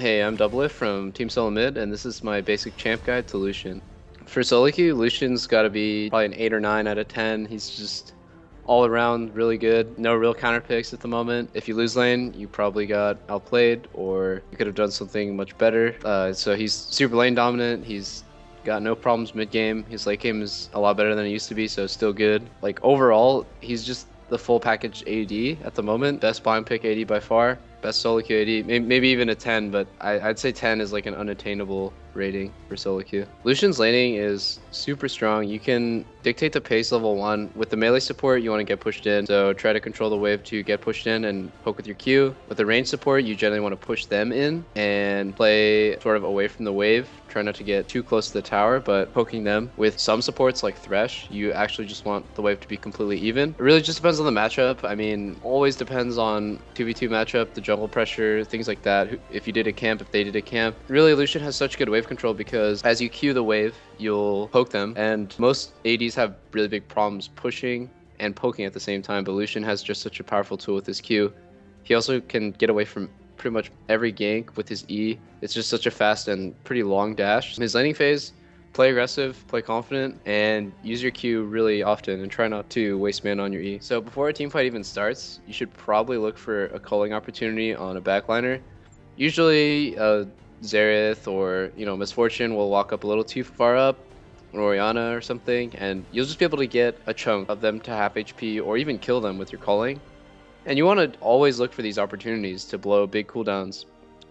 Hey, I'm Doublelift from Team Solo Mid, and this is my basic champ guide to Lucian. For solo queue, Lucian's got to be probably an 8 or 9 out of 10. He's just all around really good. No real counter picks at the moment. If you lose lane, you probably got outplayed, or you could have done something much better. So he's super lane dominant. He's got no problems mid game. His late game is a lot better than it used to be, so still good. Like overall, he's just the full package AD at the moment. Best blind pick AD by far. Best solo queue AD, maybe even a 10, but I'd say 10 is like an unattainable rating for solo queue. Lucian's laning is super strong. You can dictate the pace level 1. With the melee support, you want to get pushed in, so try to control the wave to get pushed in and poke with your Q. With the range support, you generally want to push them in and play sort of away from the wave. Try not to get too close to the tower, but poking them. With some supports like Thresh, you actually just want the wave to be completely even. It really just depends on the matchup. I mean, always depends on 2v2 matchup, the jungle pressure, things like that. If you did a camp, if they did a camp. Really, Lucian has such good wave control because as you Q the wave, you'll poke them, and most ADs have really big problems pushing and poking at the same time, but Lucian has just such a powerful tool with his Q. He also can get away from pretty much every gank with his E. It's just such a fast and pretty long dash. In his laning phase, play aggressive, play confident, and use your Q really often and try not to waste mana on your E. So before a team fight even starts, you should probably look for a culling opportunity on a backliner. Usually Xerath or Misfortune will walk up a little too far up, or Orianna or something, and you'll just be able to get a chunk of them to half HP or even kill them with your culling. And you want to always look for these opportunities to blow big cooldowns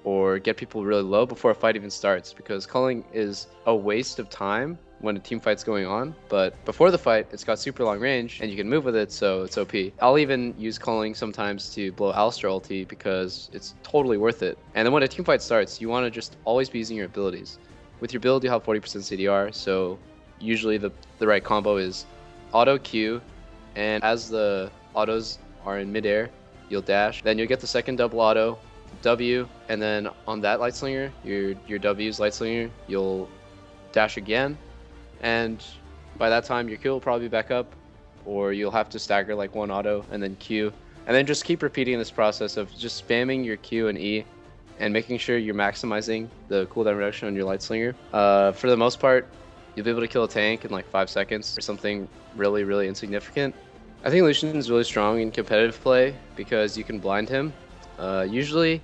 or get people really low before a fight even starts, because culling is a waste of time when a team fight's going on, but before the fight it's got super long range and you can move with it, so it's OP. I'll even use culling sometimes to blow Alistar ulti because it's totally worth it. And then when a team fight starts, you want to just always be using your abilities. With your build, you have 40% CDR, so usually the right combo is auto Q, and as the autos are in midair, you'll dash. Then you'll get the second double auto, W, and then on that light slinger, your W's light slinger, you'll dash again, and by that time your Q will probably be back up, or you'll have to stagger like one auto and then Q, and then just keep repeating this process of just spamming your Q and E and making sure you're maximizing the cooldown reduction on your light slinger. For the most part, you'll be able to kill a tank in like 5 seconds or something really, really insignificant. I think Lucian is really strong in competitive play because you can blind him. Usually,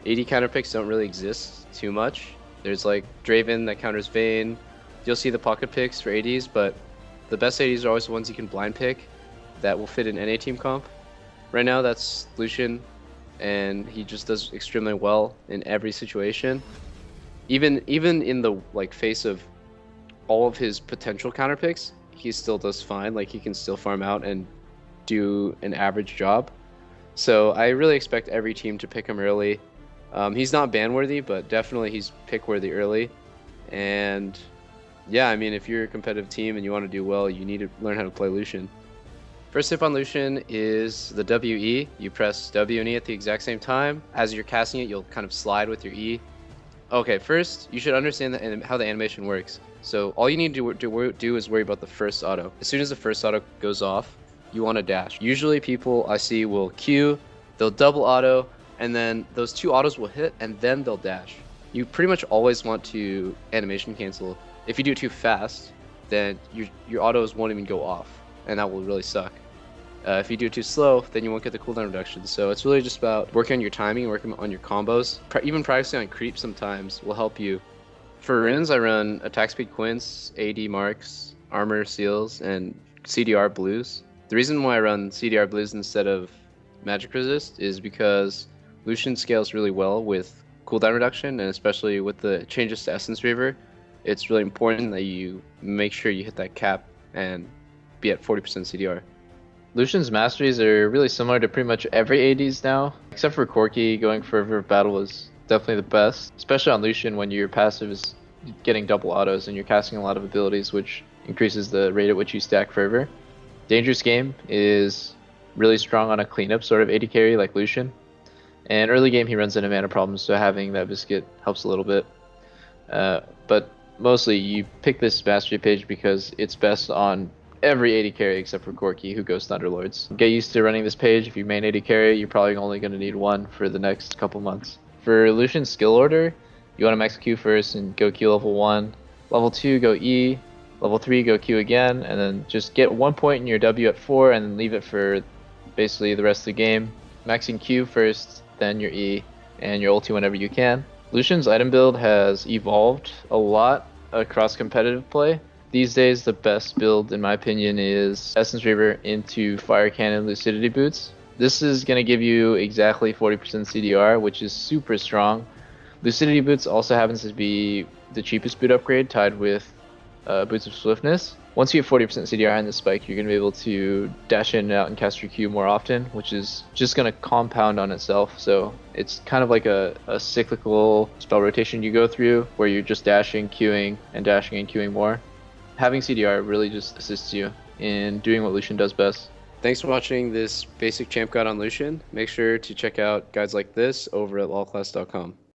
AD counter picks don't really exist too much. There's like Draven that counters Vayne. You'll see the pocket picks for ADs, but the best ADs are always the ones you can blind pick that will fit in any team comp. Right now, that's Lucian, and he just does extremely well in every situation. Even in the face of all of his potential counter picks, he still does fine. Like, he can still farm out and do an average job. So I really expect every team to pick him early. He's not ban worthy, but definitely he's pick worthy early. And yeah, I mean, if you're a competitive team and you want to do well, you need to learn how to play Lucian. First tip on Lucian is the WE. You press W and E at the exact same time. As you're casting it, you'll kind of slide with your E. Okay, first, you should understand how the animation works. So all you need to do is worry about the first auto. As soon as the first auto goes off, you want to dash. Usually people I see will Q, they'll double auto, and then those 2 autos will hit, and then they'll dash. You pretty much always want to animation cancel. If you do it too fast, then your autos won't even go off, and that will really suck. If you do it too slow, then you won't get the cooldown reduction. So it's really just about working on your timing, working on your combos. Even practicing on creep sometimes will help you. For runes, I run attack speed quints, AD marks, armor seals, and CDR blues. The reason why I run CDR blues instead of magic resist is because Lucian scales really well with cooldown reduction, and especially with the changes to Essence Reaver, it's really important that you make sure you hit that cap and be at 40% CDR. Lucian's masteries are really similar to pretty much every ADs now, except for Corki. Going for River of Battle is definitely the best, especially on Lucian when your passive is getting double autos and you're casting a lot of abilities, which increases the rate at which you stack Fervor. Dangerous Game is really strong on a cleanup sort of AD carry like Lucian, and early game he runs into mana problems, so having that biscuit helps a little bit. But mostly you pick this mastery page because it's best on every AD carry except for Corki, who goes Thunderlords. Get used to running this page. If you main AD carry, you're probably only going to need one for the next couple months. For Lucian's skill order, you want to max Q first and go Q level 1. Level 2, go E. Level 3, go Q again, and then just get 1 point in your W at 4 and then leave it for basically the rest of the game. Maxing Q first, then your E, and your ulti whenever you can. Lucian's item build has evolved a lot across competitive play. These days, the best build, in my opinion, is Essence Reaver into Fire Cannon Lucidity Boots. This is going to give you exactly 40% CDR, which is super strong. Lucidity Boots also happens to be the cheapest boot upgrade, tied with Boots of Swiftness. Once you get 40% CDR in the spike, you're going to be able to dash in and out and cast your Q more often, which is just going to compound on itself. So it's kind of like a cyclical spell rotation you go through, where you're just dashing, Qing, and dashing and Qing more. Having CDR really just assists you in doing what Lucian does best. Thanks for watching this basic champ guide on Lucian. Make sure to check out guides like this over at lawclass.com.